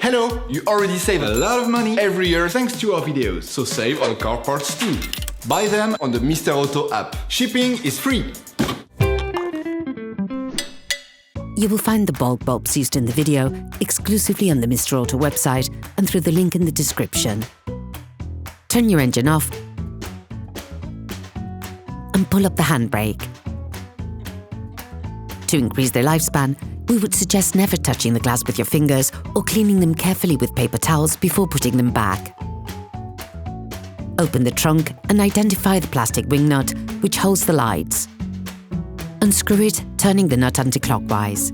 Hello! You already save a lot of money every year thanks to our videos, so save on car parts too. Buy them on the Mr. Auto app. Shipping is free! You will find the bulb bulbs used in the video exclusively on the Mr. Auto website and through the link in the description. Turn your engine off and pull up the handbrake. To increase their lifespan, we would suggest never touching the glass with your fingers or cleaning them carefully with paper towels before putting them back. Open the trunk and identify the plastic wing nut which holds the lights. Unscrew it, turning the nut anti-clockwise.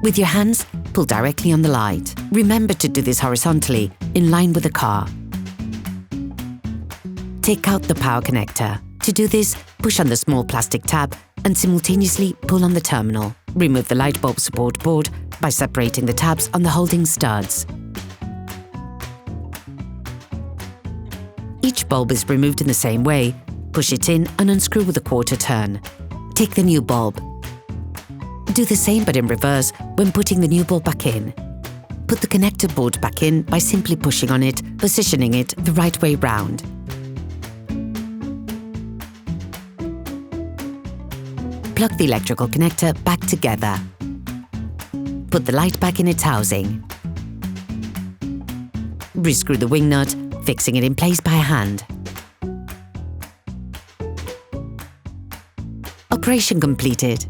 With your hands, pull directly on the light. Remember to do this horizontally, in line with the car. Take out the power connector. To do this, push on the small plastic tab and simultaneously pull on the terminal. Remove the light bulb support board by separating the tabs on the holding studs. Each bulb is removed in the same way. Push it in and unscrew with a quarter turn. Take the new bulb. Do the same but in reverse when putting the new bulb back in. Put the connector board back in by simply pushing on it, positioning it the right way round. Plug the electrical connector back together. Put the light back in its housing. Rescrew the wing nut, fixing it in place by hand. Operation completed.